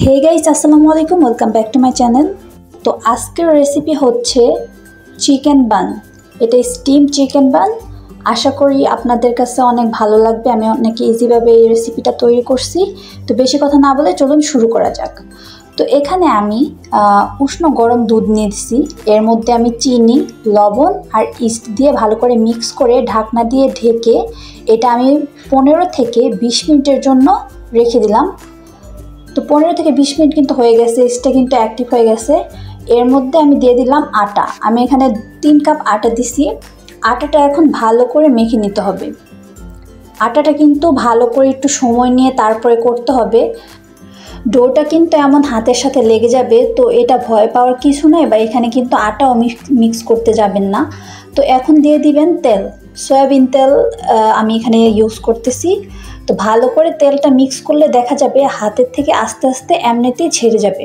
Hey guys আসসালামু আলাইকুম welcome back to my channel. তো আজকের রেসিপি হচ্ছে চিকেন বান। এটা স্টিম চিকেন বান। আশা করি আপনাদের কাছে অনেক ভালো লাগবে। আমি অনেক ইজিভাবে এই রেসিপিটা তৈরি করছি। তো বেশি কথা না বলে চলুন শুরু করা যাক। তো এখানে আমি উষ্ণ গরম দুধ নিয়েছি। এর মধ্যে আমি চিনি, লবণ আর ইস্ট দিয়ে ভালো করে মিক্স করে ঢাকনা দিয়ে ঢেকে এটা আমি 15 থেকে 20 মিনিটের জন্য রেখে দিলাম। তো 15 থেকে 20 মিনিট কিন্তু হয়ে গেছে, ইস্টটা কিন্তু অ্যাক্টিভ হয়ে গেছে। এর মধ্যে আমি দিয়ে দিলাম আটা। আমি এখানে 3 কাপ আটা দিছি। আটাটা এখন ভালো করে মেখে নিতে হবে। আটাটা কিন্তু ভালো করে একটু সময় নিয়ে তারপরে করতে হবে। ডোটা কিন্তু এমন হাতের সাথে লেগে যাবে, তো এটা ভয় পাওয়ার কিছু নয়, বা এখানে কিন্তু আটাও মিক্স করতে যাবেন না। তো এখন দিয়ে দিবেন তেল, সয়াবিন তেল আমি এখানে ইউজ করতেছি। তো ভালো করে তেলটা মিক্স করলে দেখা যাবে হাতের থেকে আস্তে আস্তে এমনিতেই ছেড়ে যাবে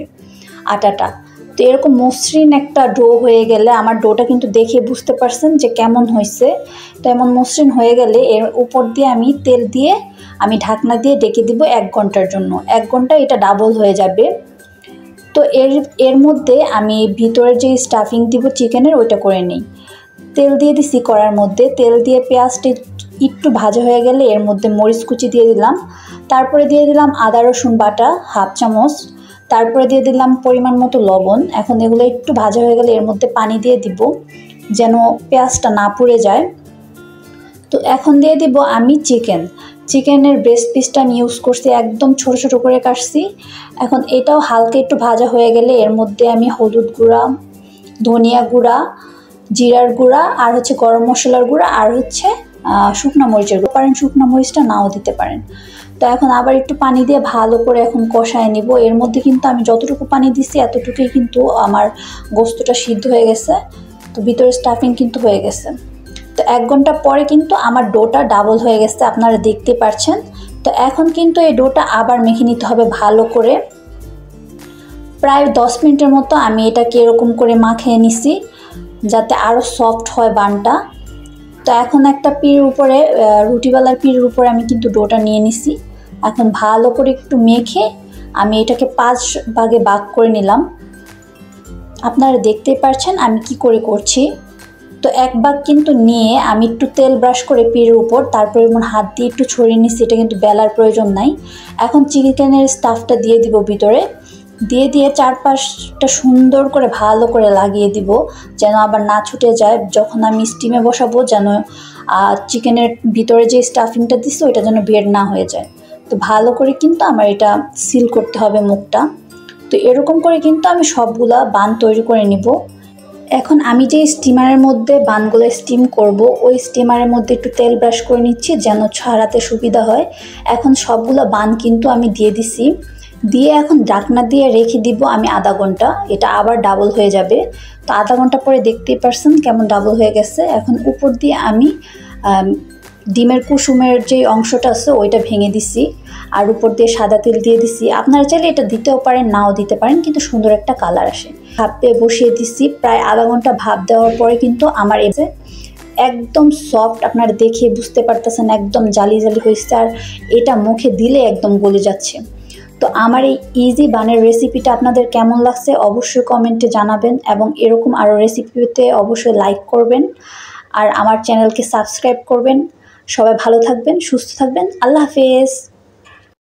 আটাটা। তো এরকম মসৃণ একটা ডো হয়ে গেলে, আমার ডোটা কিন্তু দেখে বুঝতে পারছেন যে কেমন হয়েছে। তো এমন মসৃণ হয়ে গেলে এর উপর দিয়ে আমি তেল দিয়ে আমি ঢাকনা দিয়ে ডেকে দিব 1 ঘন্টার জন্য। 1 ঘন্টা এটা ডাবল হয়ে যাবে। তো এর মধ্যে আমি ভিতরের যে স্টাফিং দিব চিকেনের ওইটা করে নিই। তেল দিয়ে দিছি কড়ার মধ্যে। তেল দিয়ে পেঁয়াজটি একটু ভাজা হয়ে গেলে এর মধ্যে মরিচ কুচি দিয়ে দিলাম। তারপরে দিয়ে দিলাম আদা রসুন বাটা হাফ চামচ। তারপরে দিয়ে দিলাম পরিমাণ মতো লবণ। এখন এগুলো একটু ভাজা হয়ে গেলে এর মধ্যে পানি দিয়ে দিব যেন পেঁয়াজটা না পুড়ে যায়। তো এখন দিয়ে দিব আমি চিকেনের ব্রেস্ট পিসটা আমি ইউজ করছি, একদম ছোট ছোট করে কাটছি। এখন এটাও হালকা একটু ভাজা হয়ে গেলে এর মধ্যে আমি হলুদ গুঁড়া, ধনিয়া গুঁড়া, জিরার গুঁড়া আর হচ্ছে গরম মশলার গুঁড়া আর হচ্ছে শুকনো মরিচের গুঁড়া পারেন, শুকনো মরিচটা নাও দিতে পারেন। তো এখন আবার একটু পানি দিয়ে ভালো করে এখন কষায় নিব। এর মধ্যে কিন্তু আমি যতটুকু পানি দিচ্ছি এতটুকুই কিন্তু আমার গোস্তটা সিদ্ধ হয়ে গেছে। তো ভিতরে স্টাফিং কিন্তু হয়ে গেছে। তো 1 ঘন্টা পরে কিন্তু আমার ডোটা ডাবল হয়ে গেছে, আপনারা দেখতে পাচ্ছেন। তো এখন কিন্তু এই ডোটা আবার মেখে নিতে হবে ভালো করে। প্রায় 10 মিনিটের মতো আমি এটাকে এরকম করে মাখিয়ে নিছি যাতে আরও সফট হয় বানটা। তো এখন একটা পিঁড়ের উপরে, রুটিওয়ালার পিঁড়ের উপরে আমি কিন্তু ডোটা নিয়ে নিছি। এখন ভালো করে একটু মেখে আমি এটাকে 5 ভাগে ভাগ করে নিলাম। আপনারা দেখতেই পাচ্ছেন আমি কি করে করছি। তো 1 ভাগ কিন্তু নিয়ে আমি একটু তেল ব্রাশ করে পিঁড়ের উপর, তারপরে হাত দিয়ে একটু ছড়িয়ে নিচ্ছি। এটা কিন্তু বেলার প্রয়োজন নাই। এখন চিকেনের স্টাফটা দিয়ে দিব ভিতরে, দিয়ে চারপাশটা সুন্দর করে ভালো করে লাগিয়ে দিব যেন আবার না ছুটে যায়। যখন আমি স্টিমে বসাবো যেন চিকেনের ভিতরে যে স্টাফিংটা দিচ্ছি ওইটা যেন বের না হয়ে যায়। তো ভালো করে কিন্তু আমার এটা সিল করতে হবে মুখটা। তো এরকম করে কিন্তু আমি সবগুলা বান তৈরি করে নিব। এখন আমি যে স্টিমারের মধ্যে বানগুলো স্টিম করব, ওই স্টিমারের মধ্যে একটু তেল ব্রাশ করে নিচ্ছি যেন ছাড়াতে সুবিধা হয়। এখন সবগুলো বান কিন্তু আমি দিয়ে দিছি। দিয়ে এখন ঢাকনা দিয়ে রেখে দিব আমি আধা ঘন্টা। এটা আবার ডাবল হয়ে যাবে। তো আধা ঘন্টা পরে দেখতেই পারছেন কেমন ডাবল হয়ে গেছে। এখন উপর দিয়ে আমি ডিমের কুসুমের যে অংশটা আছে ওইটা ভেঙে দিছি, আর উপর দিয়ে সাদা তেল দিয়ে দিছি। আপনারা চাইলে এটা দিতেও পারেন, নাও দিতে পারেন, কিন্তু সুন্দর একটা কালার আসে। ভাপে বসিয়ে দিছি। প্রায় আধা ঘন্টা ভাপ দেওয়ার পরে কিন্তু আমার একদম সফট, আপনারা দেখে বুঝতে পারতেছেন একদম জালি জালি হয়েছে, আর এটা মুখে দিলে একদম গলে যাচ্ছে। তো আমার এই ইজি বানের রেসিপিটা আপনাদের কেমন লাগছে অবশ্যই কমেন্টে জানাবেন, এবং এরকম আরও রেসিপি পেতে অবশ্যই লাইক করবেন আর আমার চ্যানেলকে সাবস্ক্রাইব করবেন। সবাই ভালো থাকবেন, সুস্থ থাকবেন। আল্লাহ হাফেজ।